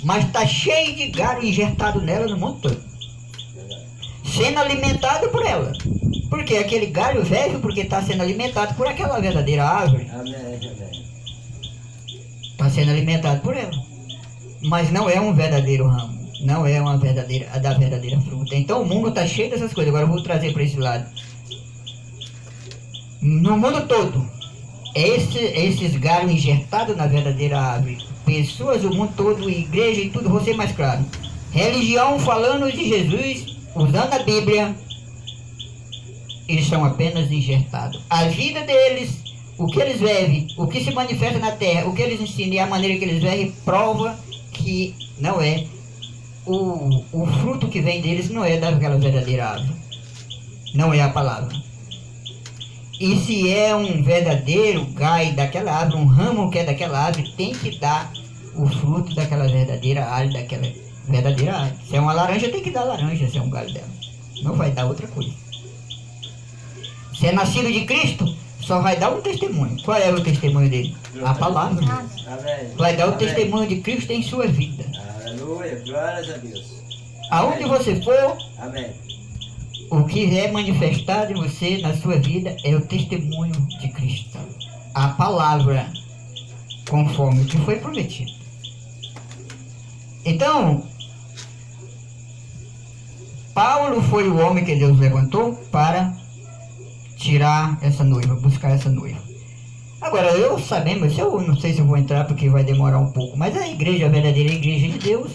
Mas está cheio de galho injetado nela no mundo todo, sendo alimentado por ela. Porque aquele galho velho, porque está sendo alimentado por aquela verdadeira árvore. Está sendo alimentado por ela. Mas não é um verdadeiro ramo. Não é uma verdadeira, a da verdadeira fruta. Então o mundo está cheio dessas coisas. Agora eu vou trazer para esse lado. No mundo todo, esses galhos injetados na verdadeira árvore. Pessoas do mundo todo, igreja e tudo, vou ser mais claro. Religião falando de Jesus, usando a Bíblia, eles são apenas injetados. A vida deles, o que eles vivem, o que se manifesta na terra, o que eles ensinam e a maneira que eles vivem, prova que não é. O fruto que vem deles não é daquela verdadeira árvore. Não é a palavra. E se é um verdadeiro galho daquela árvore, um ramo que é daquela árvore, tem que dar o fruto daquela verdadeira árvore, daquela verdadeira árvore. Se é uma laranja, tem que dar laranja, se é um galho dela. Não vai dar outra coisa. Se é nascido de Cristo, só vai dar um testemunho. Qual é o testemunho dele? A palavra. Vai dar o testemunho de Cristo em sua vida. Aleluia, glórias a Deus. Aonde você for, Amém. o que é manifestado em você, na sua vida, é o testemunho de Cristo. A palavra, conforme o que foi prometido. Então, Paulo foi o homem que Deus levantou para tirar essa noiva, buscar essa noiva. Agora, eu sabemos, eu não sei se eu vou entrar porque vai demorar um pouco, mas a igreja, a verdadeira igreja de Deus,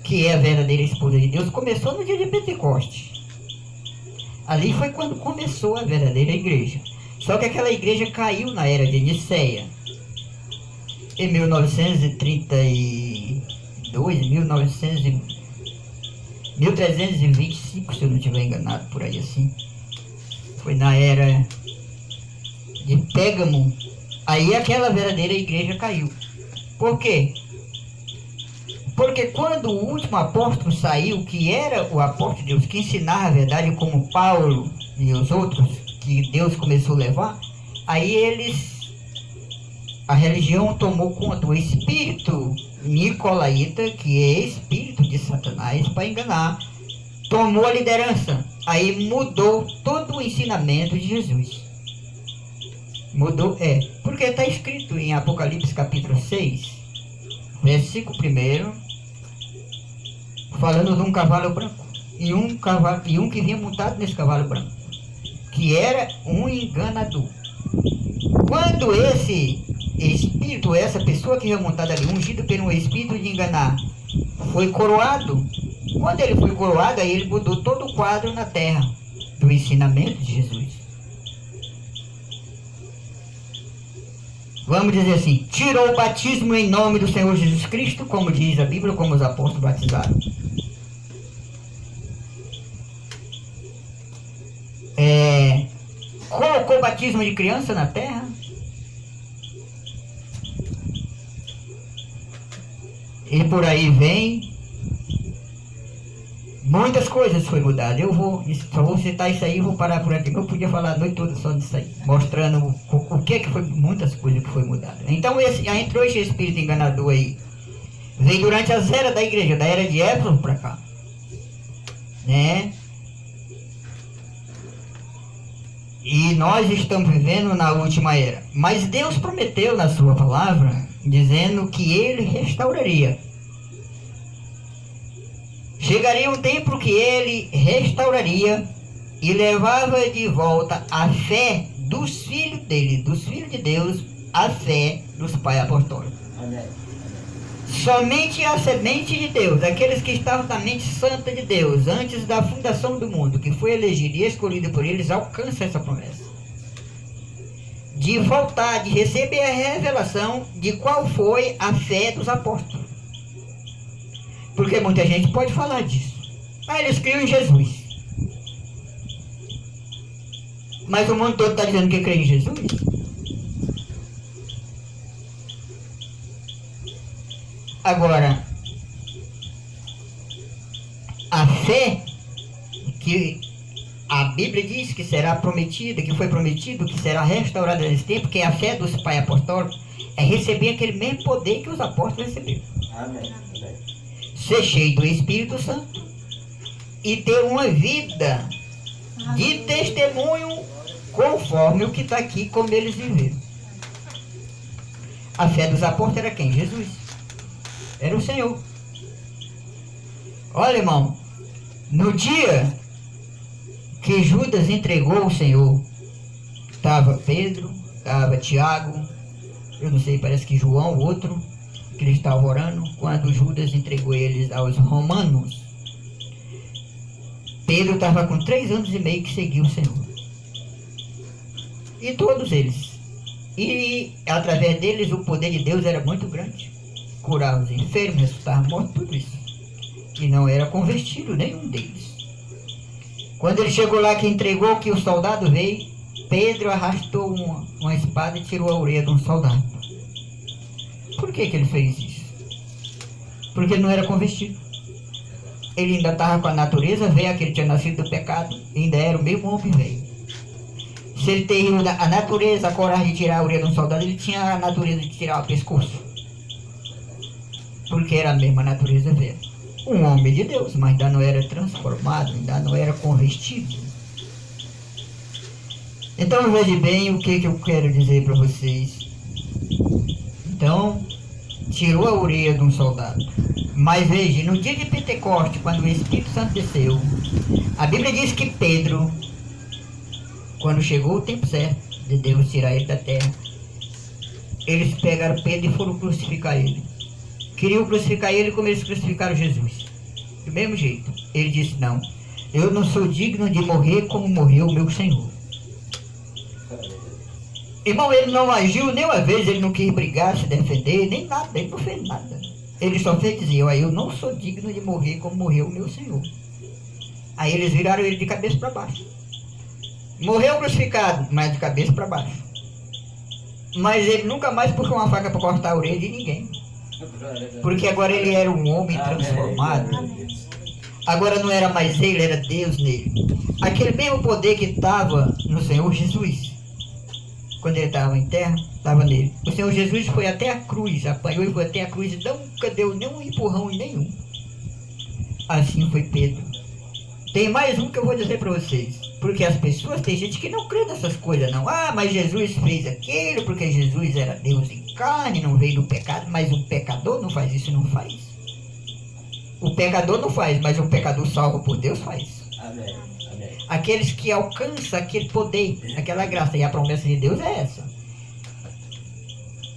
que é a verdadeira esposa de Deus, começou no dia de Pentecostes. Ali foi quando começou a verdadeira igreja. Só que aquela igreja caiu na era de Niceia. Em 1932, 1325, se eu não estiver enganado, por aí assim. Foi na era de Pérgamo. Aí aquela verdadeira igreja caiu. Por quê? Porque quando o último apóstolo saiu, que era o apóstolo de Deus, que ensinava a verdade como Paulo e os outros, que Deus começou a levar, aí a religião tomou conta, o espírito nicolaíta, que é espírito de Satanás, para enganar, tomou a liderança. Aí mudou todo o ensinamento de Jesus. Mudou, porque está escrito em Apocalipse capítulo 6, versículo 1, falando de um cavalo branco e um que vinha montado nesse cavalo branco, que era um enganador. Quando esse espírito, essa pessoa que vinha montada ali, ungido pelo espírito de enganar, foi coroado, quando ele foi coroado, aí ele mudou todo o quadro na terra do ensinamento de Jesus. Vamos dizer assim, tirou o batismo em nome do Senhor Jesus Cristo, como diz a Bíblia, como os apóstolos batizaram. Colocou o batismo de criança na terra. E por aí vem. Muitas coisas foi mudadas. Só vou citar isso aí e vou parar por aqui. Eu podia falar a noite toda só disso aí, mostrando o que foi, muitas coisas que foi mudada. Então entrou esse espírito enganador aí. Veio durante as eras da igreja, da era de Éfeso para cá, né? E nós estamos vivendo na última era. Mas Deus prometeu na sua palavra, dizendo que Ele restauraria. Chegaria um tempo que Ele restauraria e levava de volta a fé dos filhos dele, dos filhos de Deus, a fé dos pais apostólicos. Amém. Somente a semente de Deus, aqueles que estavam na mente santa de Deus, antes da fundação do mundo, que foi elegido e escolhido por eles, alcançam essa promessa. De voltar, de receber a revelação de qual foi a fé dos apóstolos. Porque muita gente pode falar disso. Mas eles criam em Jesus. Mas o mundo todo está dizendo que crê em Jesus. Agora, a fé que a Bíblia diz que será prometida, que foi prometido, que será restaurada nesse tempo, que é a fé dos pais apostólicos, é receber aquele mesmo poder que os apóstolos receberam. Amém. Amém. Ser cheio do Espírito Santo e ter uma vida de testemunho conforme o que está aqui, como eles viveram. A fé dos apóstolos era quem? Jesus. Era o Senhor. Olha, irmão, no dia que Judas entregou o Senhor, estava Pedro, estava Tiago, eu não sei, parece que João, outro, que eles estavam orando, quando Judas entregou eles aos romanos. Pedro estava com 3 anos e meio que seguiu o Senhor. E todos eles. E através deles o poder de Deus era muito grande. Curar os enfermos, ressuscitar mortos, tudo isso. E não era convertido nenhum deles. Quando ele chegou lá que entregou, que o soldado veio, Pedro arrastou uma espada e tirou a orelha de um soldado. Por que ele fez isso? Porque ele não era convertido. Ele ainda estava com a natureza velha, que ele tinha nascido do pecado, ainda era o mesmo homem velho. Se ele teria a natureza, a coragem de tirar a orelha de um soldado, ele tinha a natureza de tirar o pescoço. Porque era a mesma natureza velha. Um homem de Deus, mas ainda não era transformado, ainda não era convertido. Então veja bem o que eu quero dizer para vocês. Então, tirou a orelha de um soldado. Mas veja, no dia de Pentecostes, quando o Espírito Santo desceu, a Bíblia diz que Pedro, quando chegou o tempo certo de Deus tirar ele da terra, eles pegaram Pedro e foram crucificar ele. Queriam crucificar ele como eles crucificaram Jesus. Do mesmo jeito. Ele disse, não, eu não sou digno de morrer como morreu o meu Senhor. Irmão, ele não agiu nem uma vez, ele não quis brigar, se defender, nem nada, ele não fez nada. Ele só fez dizer, eu não sou digno de morrer como morreu o meu Senhor. Aí eles viraram ele de cabeça para baixo. Morreu crucificado, mas de cabeça para baixo. Mas ele nunca mais puxou uma faca para cortar a orelha de ninguém. Porque agora ele era um homem transformado. Agora não era mais ele, era Deus nele. Aquele mesmo poder que estava no Senhor Jesus, quando ele estava em terra, estava nele. O Senhor Jesus foi até a cruz, apanhou e foi até a cruz e nunca deu nenhum empurrão em nenhum. Assim foi Pedro. Tem mais um que eu vou dizer para vocês. Porque as pessoas, tem gente que não crê nessas coisas não. Ah, mas Jesus fez aquilo porque Jesus era Deus em carne, não veio do pecado. Mas o pecador não faz isso, não faz. O pecador não faz, mas o pecador salvo por Deus faz. Amém. Amém. Aqueles que alcançam aquele poder, aquela graça. E a promessa de Deus é essa.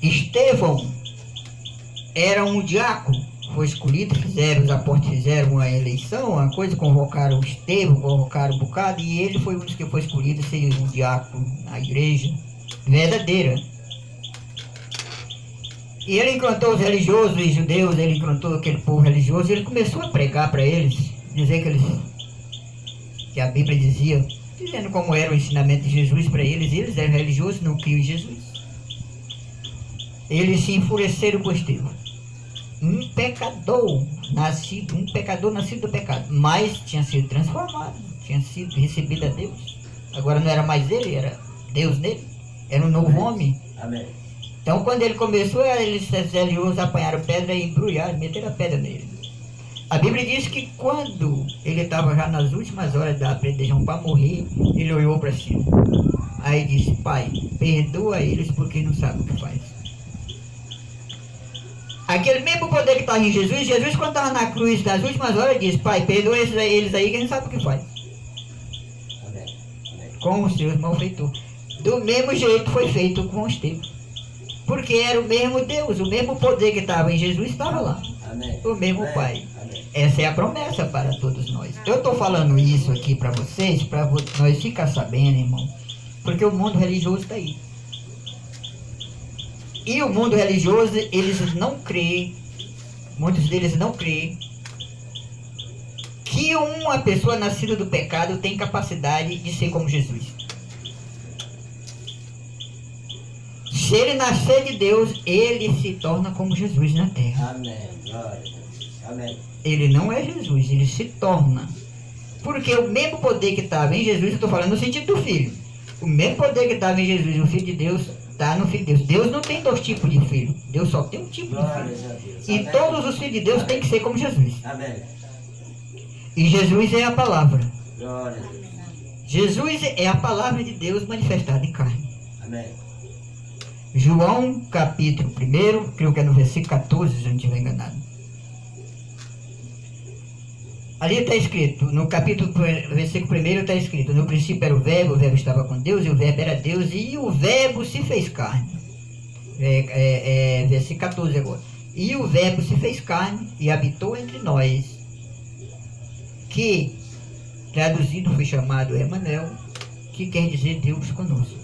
Estevão era um diácono. Foi escolhido, os apóstolos fizeram uma eleição, uma coisa, convocaram o Estevão, convocaram um bocado, e ele foi um dos que foi escolhido a ser um diácono na igreja verdadeira. E ele encontrou os religiosos e judeus, ele encontrou aquele povo religioso, e ele começou a pregar para eles, dizer que a Bíblia dizia, dizendo como era o ensinamento de Jesus para eles, e eles eram religiosos, não criam em Jesus. Eles se enfureceram com Estevão. Um pecador nascido do pecado, mas tinha sido transformado, tinha sido recebido a Deus. Agora não era mais ele, era Deus nele, era um novo homem. Amém. Então quando ele começou, eles religiosos apanharam pedra e embrulharam, meteram a pedra nele. A Bíblia diz que quando ele estava já nas últimas horas da predeção para morrer, ele olhou para cima. Aí disse, Pai, perdoa eles porque não sabem o que faz. Aquele mesmo poder que estava em Jesus, Jesus quando estava na cruz das últimas horas, disse, Pai, perdoa eles aí que não sabe o que faz. Amém. Amém. Com os seus malfeitores. Do mesmo jeito foi feito com Estevão. Porque era o mesmo Deus, o mesmo poder que estava em Jesus estava lá. Amém. O mesmo Amém. Pai. Amém. Essa é a promessa para todos nós. Eu estou falando isso aqui para vocês, para nós ficar sabendo, irmão. Porque o mundo religioso está aí. E o mundo religioso, eles não creem, muitos deles não creem, que uma pessoa nascida do pecado tem capacidade de ser como Jesus. Se ele nascer de Deus, ele se torna como Jesus na terra. Amém. Glória a Deus. Amém. Ele não é Jesus, ele se torna. Porque o mesmo poder que estava em Jesus, eu estou falando no sentido do Filho. O mesmo poder que estava em Jesus, o Filho de Deus, Está no Filho de Deus. Deus não tem dois tipos de filho. Deus só tem um tipo de Glória filho. a Deus. E Amém. todos os filhos de Deus têm que ser como Jesus. Amém. E Jesus é a palavra. Glória a Deus. Jesus é a palavra de Deus manifestada em carne. Amém. João, capítulo 1, creio que é no versículo 14, se eu não estiver enganado. Ali está escrito, no capítulo, versículo 1 está escrito: no princípio era o verbo estava com Deus, e o verbo era Deus, e o verbo se fez carne. Versículo 14 agora. E o verbo se fez carne e habitou entre nós, que, traduzido, foi chamado Emanuel, que quer dizer Deus conosco.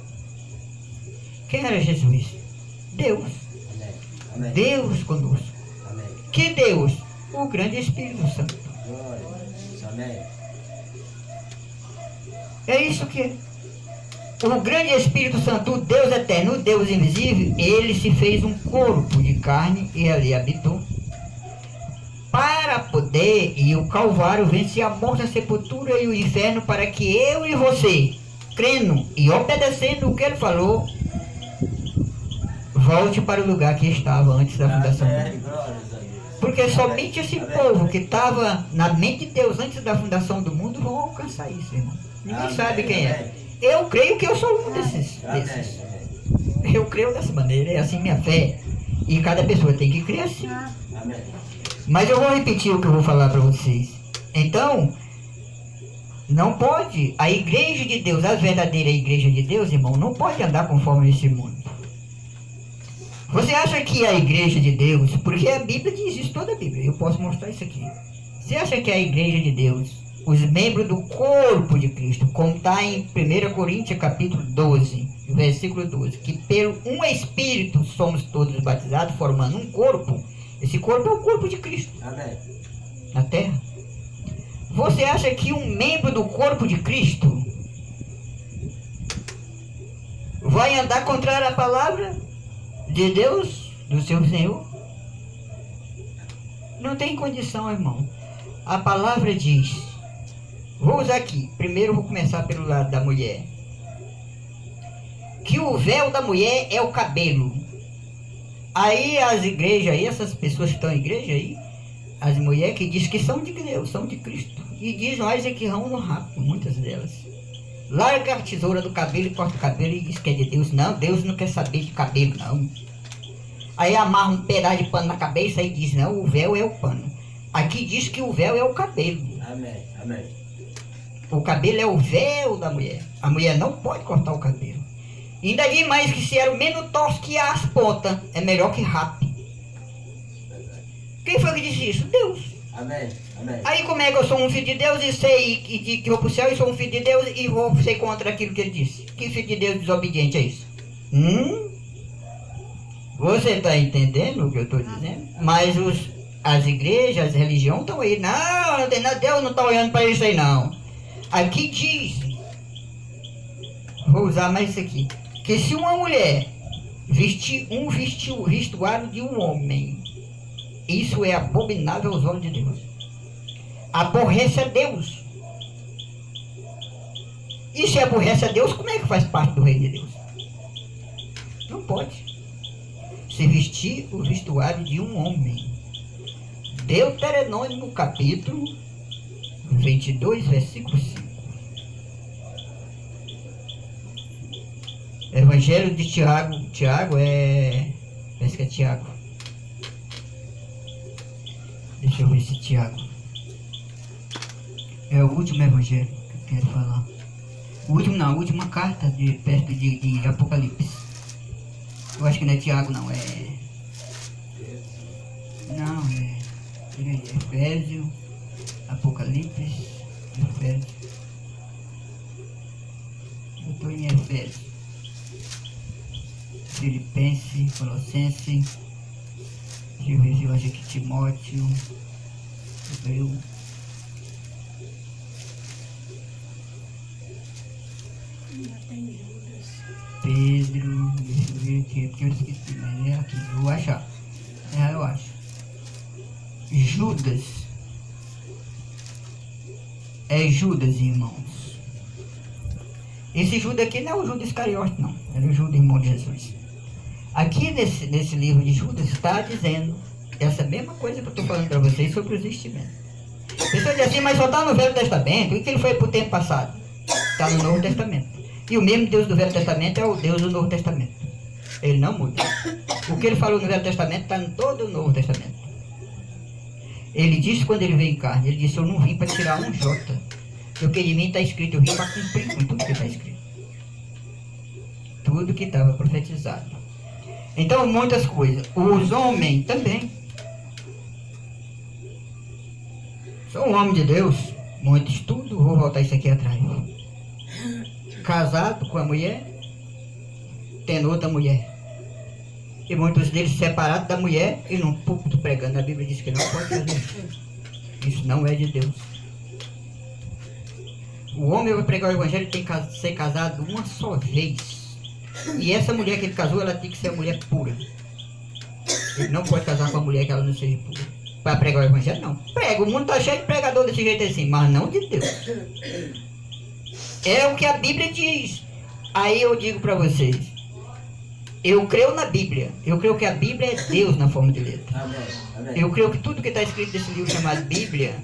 Quem era Jesus? Deus. Amém. Amém. Deus conosco. Amém. Que Deus? O grande Espírito Santo. Glória a Deus. Amém. É isso que é. O grande Espírito Santo, o Deus eterno, o Deus invisível, ele se fez um corpo de carne e ali habitou. Para poder, e o Calvário vencer a morte, a sepultura e o inferno, para que eu e você, crendo e obedecendo o que ele falou, volte para o lugar que estava antes da fundação do Amém. mundo. Glória a Deus. Porque somente esse Amém. povo que estava na mente de Deus antes da fundação do mundo vão alcançar isso, irmão. Ninguém Amém. sabe quem é. Amém. Eu creio que eu sou um desses. Amém. Eu creio dessa maneira, é assim minha fé. E cada pessoa tem que crer assim. Amém. Mas eu vou repetir o que eu vou falar para vocês. Então, não pode, a igreja de Deus, a verdadeira igreja de Deus, irmão, não pode andar conforme esse mundo. Você acha que a igreja de Deus, porque a Bíblia diz isso, toda a Bíblia, eu posso mostrar isso aqui. Você acha que a igreja de Deus, os membros do corpo de Cristo, como está em 1 Coríntios capítulo 12, versículo 12, que pelo um Espírito somos todos batizados, formando um corpo, esse corpo é o corpo de Cristo Amém. na terra. Você acha que um membro do corpo de Cristo vai andar contra a palavra de Deus, do seu Senhor? Não tem condição, irmão. A palavra diz, vou usar aqui, primeiro vou começar pelo lado da mulher, que o véu da mulher é o cabelo. Aí as igrejas aí, essas pessoas que estão em igreja aí, as mulheres que dizem que são de Deus, são de Cristo, e diz nós é que vão no rápido, muitas delas. Larga a tesoura do cabelo e corta o cabelo e diz que é de Deus. Não, Deus não quer saber de cabelo, não. Aí amarra um pedaço de pano na cabeça e diz, não, o véu é o pano. Aqui diz que o véu é o cabelo. Amém. Amém. O cabelo é o véu da mulher. A mulher não pode cortar o cabelo. Ainda diz mais que se era o menos torto que as pontas, é melhor que rape. Quem foi que disse isso? Deus. Amém. Amém. Aí como é que eu sou um filho de Deus e sei que vou pro céu e sou um filho de Deus e vou ser contra aquilo que ele disse? Que filho de Deus desobediente é isso? Você está entendendo o que eu estou dizendo? Mas as igrejas, as religiões estão aí. Não, Deus não está olhando para isso aí não. Aqui diz, vou usar mais isso aqui, que se uma mulher vestir um vestuário de um homem, isso é abominável aos olhos de Deus. Aborrece a Deus. E se aborrece a Deus, como é que faz parte do reino de Deus? Não pode. Se vestir o vestuário de um homem. Deuteronômio capítulo 22, versículo 5. Evangelho de Tiago. Tiago é... Parece que é Tiago. Deixa eu ver se Tiago. É o último evangelho que eu quero falar. O último não, a última carta perto de Apocalipse. Eu acho que não é Tiago não, é... Não, é... Efésio, Apocalipse, Efésio. Eu estou em Efésio. Filipenses, Colossenses. Deixa eu ver se eu acho que Timóteo. Hebreu. Pedro, deixa eu ver aqui, porque eu esqueci, mas é aqui, eu vou achar. Eu acho. Judas. É Judas, irmãos. Esse Judas aqui não é o Judas Iscariote, não. Era o Judas, irmão de Jesus. Aqui nesse livro de Judas está dizendo essa mesma coisa que eu estou falando para vocês sobre os vestimentos. A pessoa diz assim, mas só está no Velho Testamento. E que ele foi para o tempo passado? Está no Novo Testamento. E o mesmo Deus do Velho Testamento é o Deus do Novo Testamento. Ele não muda. O que ele falou no Velho Testamento está em todo o Novo Testamento. Ele disse quando ele veio em carne, ele disse, eu não vim para tirar um jota. Porque de mim está escrito, eu vim para cumprir com tudo que está escrito. Tudo que estava profetizado. Então, muitas coisas. Os homens também. Sou um homem de Deus, muito estudo, vou voltar isso aqui atrás. Casado com a mulher, tendo outra mulher. E muitos deles separados da mulher e num púlpito pregando. A Bíblia diz que não pode fazer isso. Isso não é de Deus. O homem vai pregar o evangelho tem que ser casado uma só vez. E essa mulher que ele casou, ela tem que ser uma mulher pura. Ele não pode casar com uma mulher que ela não seja pura. Para pregar o evangelho, não. Prega, o mundo está cheio de pregador desse jeito assim, mas não de Deus. É o que a Bíblia diz. Aí eu digo para vocês, eu creio na Bíblia. Eu creio que a Bíblia é Deus na forma de letra. Amém. Amém. Eu creio que tudo que está escrito nesse livro chamado Bíblia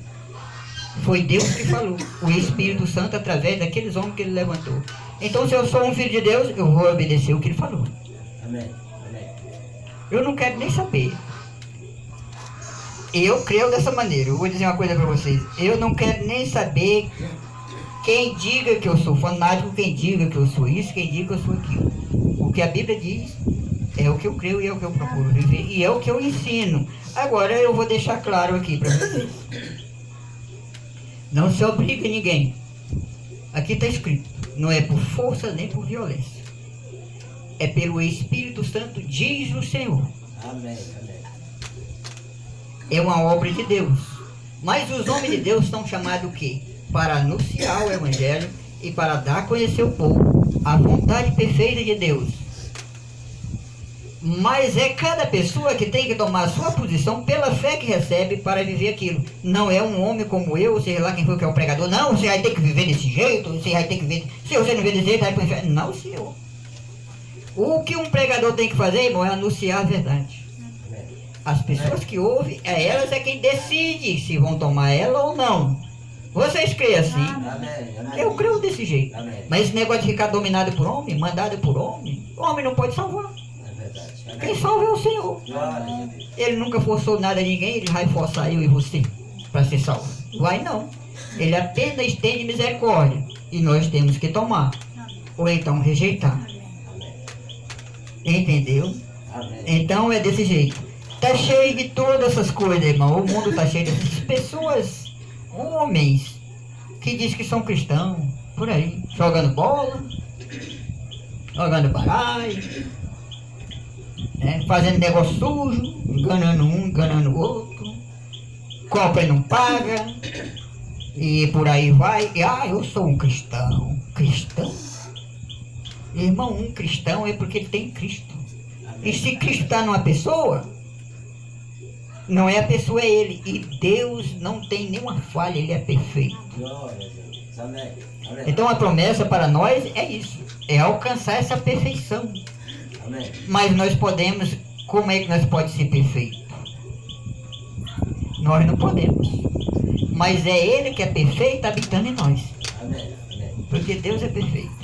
foi Deus que falou. O Espírito Santo através daqueles homens que ele levantou. Então, se eu sou um filho de Deus, eu vou obedecer o que ele falou. Amém. Amém. Eu não quero nem saber. Eu creio dessa maneira. Eu vou dizer uma coisa para vocês. Eu não quero nem saber quem diga que eu sou fanático, quem diga que eu sou isso, quem diga que eu sou aquilo. O que a Bíblia diz é o que eu creio e é o que eu procuro viver. E é o que eu ensino. Agora eu vou deixar claro aqui para vocês. Não se obriga ninguém. Aqui está escrito. Não é por força nem por violência. É pelo Espírito Santo, diz o Senhor. Amém. Amém. É uma obra de Deus. Mas os homens de Deus estão chamados o quê? Para anunciar o Evangelho e para dar a conhecer o povo a vontade perfeita de Deus. Mas é cada pessoa que tem que tomar a sua posição pela fé que recebe para viver aquilo. Não é um homem como eu, seja lá quem foi que é o pregador. Não, você vai ter que viver desse jeito, você vai ter que viver... Se você não viver desse jeito, vai para o inferno. Não, senhor. O que um pregador tem que fazer, irmão, é anunciar a verdade. As pessoas que ouvem, elas é quem decide se vão tomar ela ou não. Vocês creem assim? Amém. Amém. Eu creio desse jeito. Amém. Mas esse negócio de ficar dominado por homem, mandado por homem, o homem não pode salvar. É verdade. Amém. Quem salva é o Senhor. Glória a Deus. Ele nunca forçou nada a ninguém, ele vai forçar eu e você para ser salvo. Vai não. Ele apenas tem misericórdia. E nós temos que tomar. Ou então rejeitar. Entendeu? Amém. Então é desse jeito. Tá cheio de todas essas coisas, irmão. O mundo tá cheio dessas pessoas, homens, que dizem que são cristãos, por aí, jogando bola, jogando baralho, né, fazendo negócio sujo, enganando um, enganando o outro, compra e não paga, e por aí vai. E, eu sou um cristão. Cristão? Irmão, um cristão é porque ele tem Cristo. E se Cristo está numa pessoa, não é a pessoa, é ele. E Deus não tem nenhuma falha, ele é perfeito. Glória a Deus. Amém. Amém. Então a promessa para nós é isso, é alcançar essa perfeição. Amém. Mas nós podemos, como é que nós podemos ser perfeitos? Nós não podemos. Mas é ele que é perfeito habitando em nós. Amém. Amém. Porque Deus é perfeito.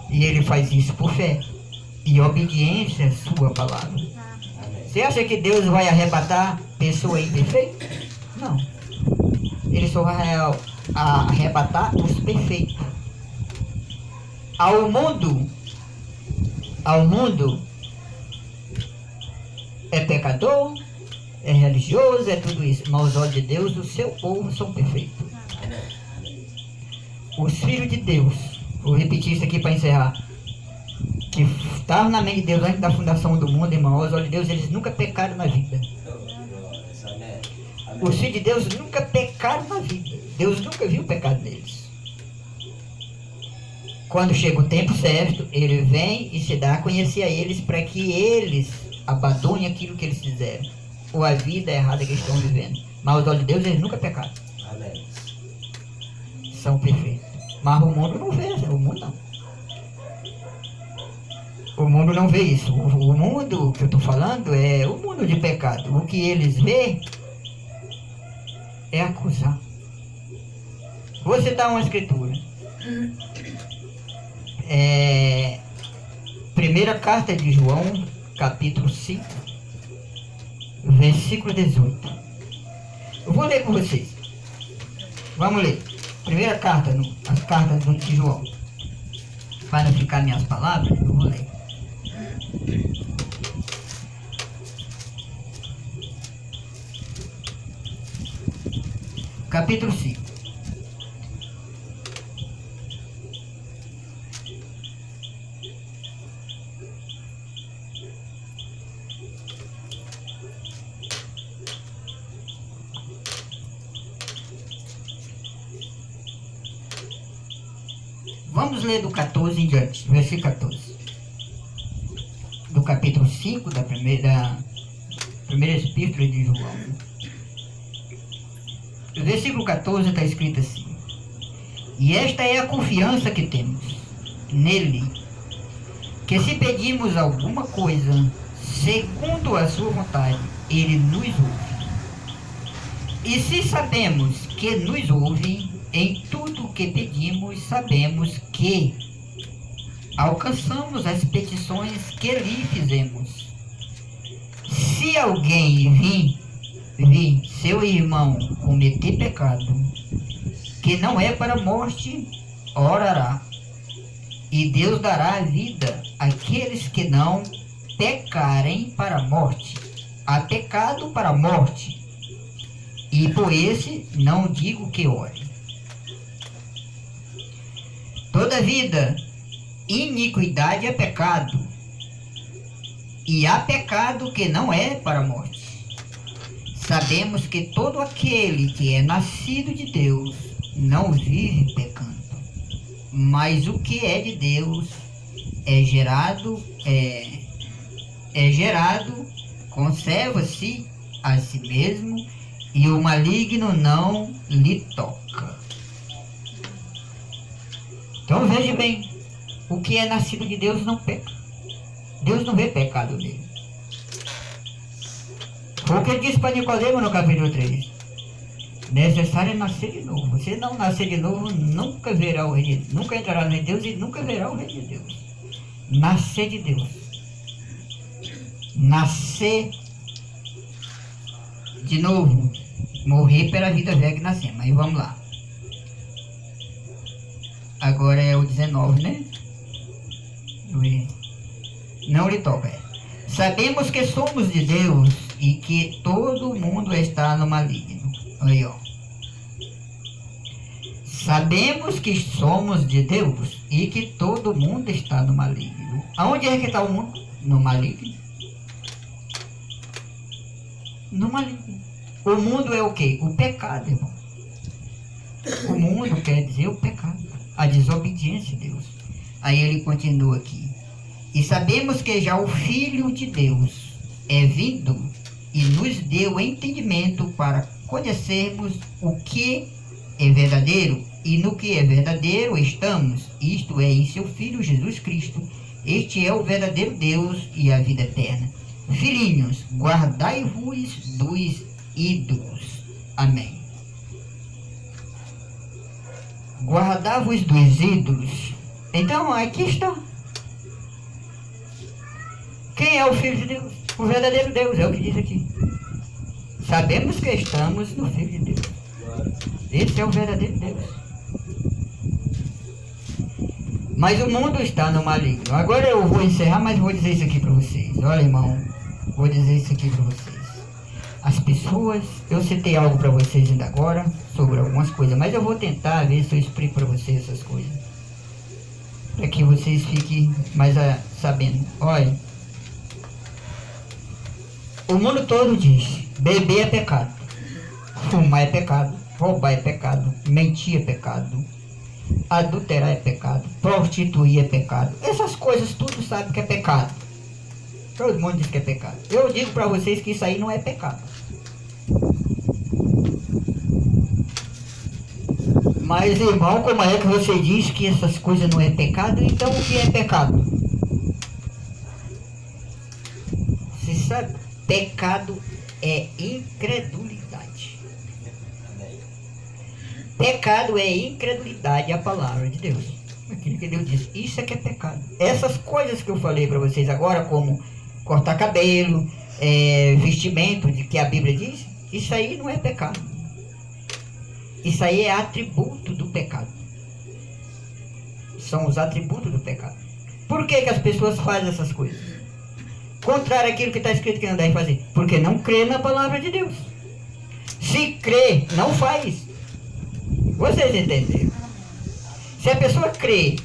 E ele faz isso por fé e obediência à sua palavra. Amém. Você acha que Deus vai arrebatar pessoa imperfeita? Não. Ele só vai arrebatar os perfeitos. Ao mundo é pecador, é religioso, é tudo isso. Mas aos olhos de Deus, o seu povo são perfeitos. Amém. Os filhos de Deus, vou repetir isso aqui para encerrar, que estavam na mente de Deus antes da fundação do mundo, irmão, aos olhos de Deus, eles nunca pecaram na vida. Amém. Os filhos de Deus nunca pecaram na vida. Deus nunca viu o pecado neles. Quando chega o tempo certo, ele vem e se dá a conhecer a eles para que eles abandonem aquilo que eles fizeram, ou a vida errada que estão vivendo. Mas aos olhos de Deus, eles nunca pecaram. Amém. São perfeitos. Mas o mundo não vê, o mundo não. O mundo não vê isso. O mundo que eu estou falando é o mundo de pecado. O que eles vê é acusar. Vou citar uma escritura. Primeira carta de João, capítulo 5, versículo 18. Eu vou ler com vocês. Vamos ler. Primeira carta, as cartas de João. Para não ficar minhas palavras, eu vou ler. Capítulo 5. Vamos ler do 14 em diante, versículo 14. Do capítulo 5 da primeira epístola de João. O versículo 14 está escrito assim: e esta é a confiança que temos nele, que se pedimos alguma coisa segundo a sua vontade, ele nos ouve. E se sabemos que nos ouve, em tudo o que pedimos, sabemos que alcançamos as petições que lhe fizemos. Se alguém vir seu irmão cometer pecado, que não é para a morte, orará, e Deus dará a vida àqueles que não pecarem para a morte. Há pecado para a morte, e por esse não digo que ore. Toda vida, iniquidade é pecado, e há pecado que não é para a morte. Sabemos que todo aquele que é nascido de Deus não vive pecando, mas o que é de Deus é gerado, conserva-se a si mesmo, e o maligno não lhe toca. Então veja bem, o que é nascido de Deus não peca. Deus não vê pecado nele. Foi o que ele disse para Nicodemo no capítulo 3. Necessário é nascer de novo. Se não nascer de novo, nunca verá o reino de Deus. Nunca entrará no reino de Deus e nunca verá o reino de Deus. Nascer de Deus. Nascer de novo. Morrer pela vida velha que nascemos. Mas vamos lá. Agora é o 19, né? Não lhe toca. Sabemos que somos de Deus e que todo mundo está no maligno. Aí, ó. Sabemos que somos de Deus e que todo mundo está no maligno. Aonde é que está o mundo? No maligno. No maligno. O mundo é o quê? O pecado, irmão. O mundo quer dizer o pecado, a desobediência de Deus. Aí ele continua aqui. E sabemos que já o Filho de Deus é vindo e nos deu entendimento para conhecermos o que é verdadeiro, e no que é verdadeiro estamos, isto é, em seu Filho Jesus Cristo. Este é o verdadeiro Deus e a vida eterna. Filhinhos, guardai-vos dos ídolos. Amém. Guardai-vos dos ídolos. Então, aqui está. Quem é o Filho de Deus? O verdadeiro Deus, é o que diz aqui. Sabemos que estamos no Filho de Deus. Esse é o verdadeiro Deus. Mas o mundo está no maligno. Agora eu vou encerrar, mas vou dizer isso aqui para vocês. Olha, irmão, vou dizer isso aqui para vocês. As pessoas, eu citei algo para vocês ainda agora, sobre algumas coisas, mas eu vou tentar ver se eu explico para vocês essas coisas. Para que vocês fiquem mais sabendo. Olha, o mundo todo diz, beber é pecado, fumar é pecado, roubar é pecado, mentir é pecado, adulterar é pecado, prostituir é pecado. Essas coisas tudo sabe que é pecado. Todo mundo diz que é pecado. Eu digo para vocês que isso aí não é pecado. Mas, irmão, como é que você diz que essas coisas não é pecado? Então o que é pecado? Pecado é incredulidade. Amém. Pecado é incredulidade à palavra de Deus. Aquilo que Deus diz, isso é que é pecado. Essas coisas que eu falei para vocês agora, como cortar cabelo, vestimento, de que a Bíblia diz, isso aí não é pecado. Isso aí é atributo do pecado. São os atributos do pecado. Por que as pessoas fazem essas coisas? Contrário àquilo que está escrito que não deve fazer. Porque não crê na palavra de Deus. Se crê, não faz. Vocês entenderam? Se a pessoa crê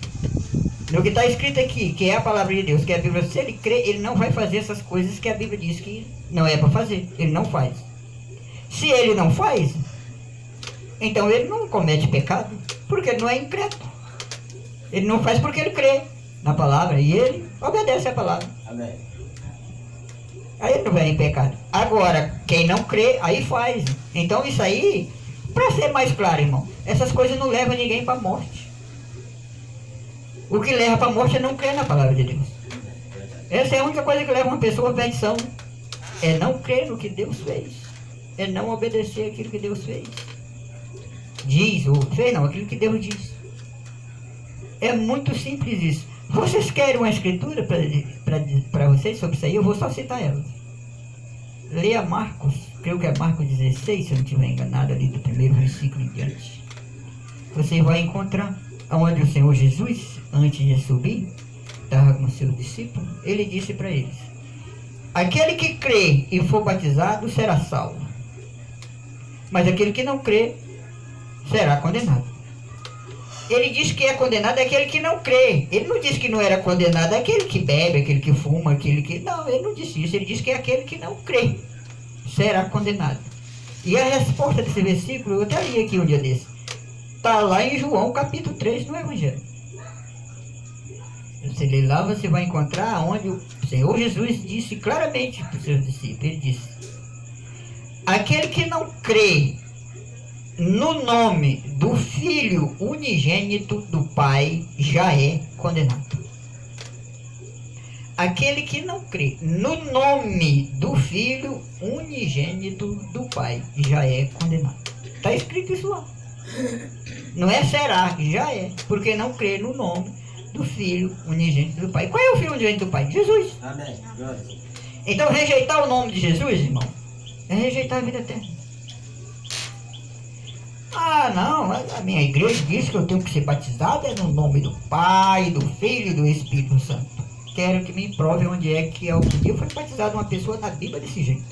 no que está escrito aqui, que é a palavra de Deus, que é a Bíblia, se ele crê, ele não vai fazer essas coisas que a Bíblia diz que não é para fazer. Ele não faz. Se ele não faz, então ele não comete pecado, porque ele não é incrédulo. Ele não faz porque ele crê na palavra e ele obedece a palavra. Amém. Aí ele não vai em pecado. Agora, quem não crê, aí faz. Então isso aí, para ser mais claro, irmão, essas coisas não levam ninguém para a morte. O que leva para a morte é não crer na palavra de Deus. Essa é a única coisa que leva uma pessoa à perdição. É não crer no que Deus fez. É não obedecer aquilo que Deus fez. Diz, ou fez não, aquilo que Deus diz. É muito simples isso. Vocês querem uma escritura para vocês sobre isso aí? Eu vou só citar ela. Leia Marcos, creio que é Marcos 16, se eu não estiver enganado, ali do primeiro versículo em diante. Você vai encontrar onde o Senhor Jesus, antes de subir, estava com seus discípulos, ele disse para eles: aquele que crê e for batizado será salvo, mas aquele que não crê será condenado. Ele diz que é condenado aquele que não crê. Ele não disse que não era condenado aquele que bebe, aquele que fuma, aquele que... Não, ele não disse isso. Ele disse que é aquele que não crê será condenado. E a resposta desse versículo, eu até li aqui um dia desse, está lá em João capítulo 3 no Evangelho. Você lê lá, você vai encontrar onde o Senhor Jesus disse claramente para os seus discípulos. Ele disse: aquele que não crê no nome do Filho unigênito do Pai já é condenado. Aquele que não crê no nome do Filho unigênito do Pai já é condenado. Está escrito isso lá. Não é será, já é. Porque não crê no nome do Filho unigênito do Pai. Qual é o Filho unigênito do Pai? Jesus. Amém. Então rejeitar o nome de Jesus, irmão, é rejeitar a vida eterna. Ah, não, a minha igreja diz que eu tenho que ser batizado no nome do Pai, do Filho e do Espírito Santo. Quero que me prove onde é que algum dia foi batizada uma pessoa na Bíblia desse jeito.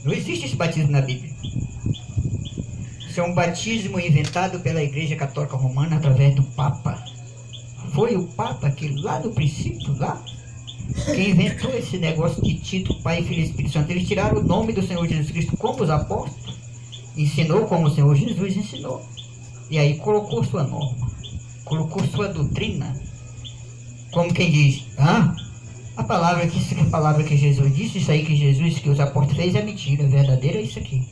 Não existe esse batismo na Bíblia. Isso é um batismo inventado pela Igreja Católica Romana através do Papa. Foi o Papa que lá no princípio, lá, que inventou esse negócio de título Pai, Filho e Espírito Santo. Eles tiraram o nome do Senhor Jesus Cristo como os apóstolos, ensinou como o Senhor Jesus ensinou, e aí colocou sua norma, colocou sua doutrina, como quem diz: a palavra que isso que a palavra que Jesus disse, isso aí que Jesus, que os apóstolos fez é mentira, verdadeiro é isso aqui.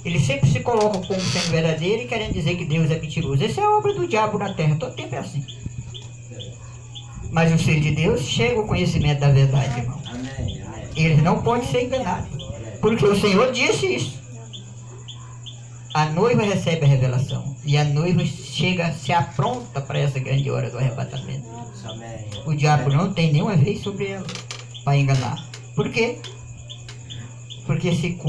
Eles sempre se colocam como sendo verdadeiro e querendo dizer que Deus é mentiroso. Essa é a obra do diabo na terra, todo tempo é assim. Mas o Filho de Deus chega ao conhecimento da verdade, irmão. Eles não podem ser enganados, porque o Senhor disse isso. A noiva recebe a revelação e a noiva chega, se apronta para essa grande hora do arrebatamento. O diabo não tem nenhuma vez sobre ela para enganar. Por quê? Porque se cumpre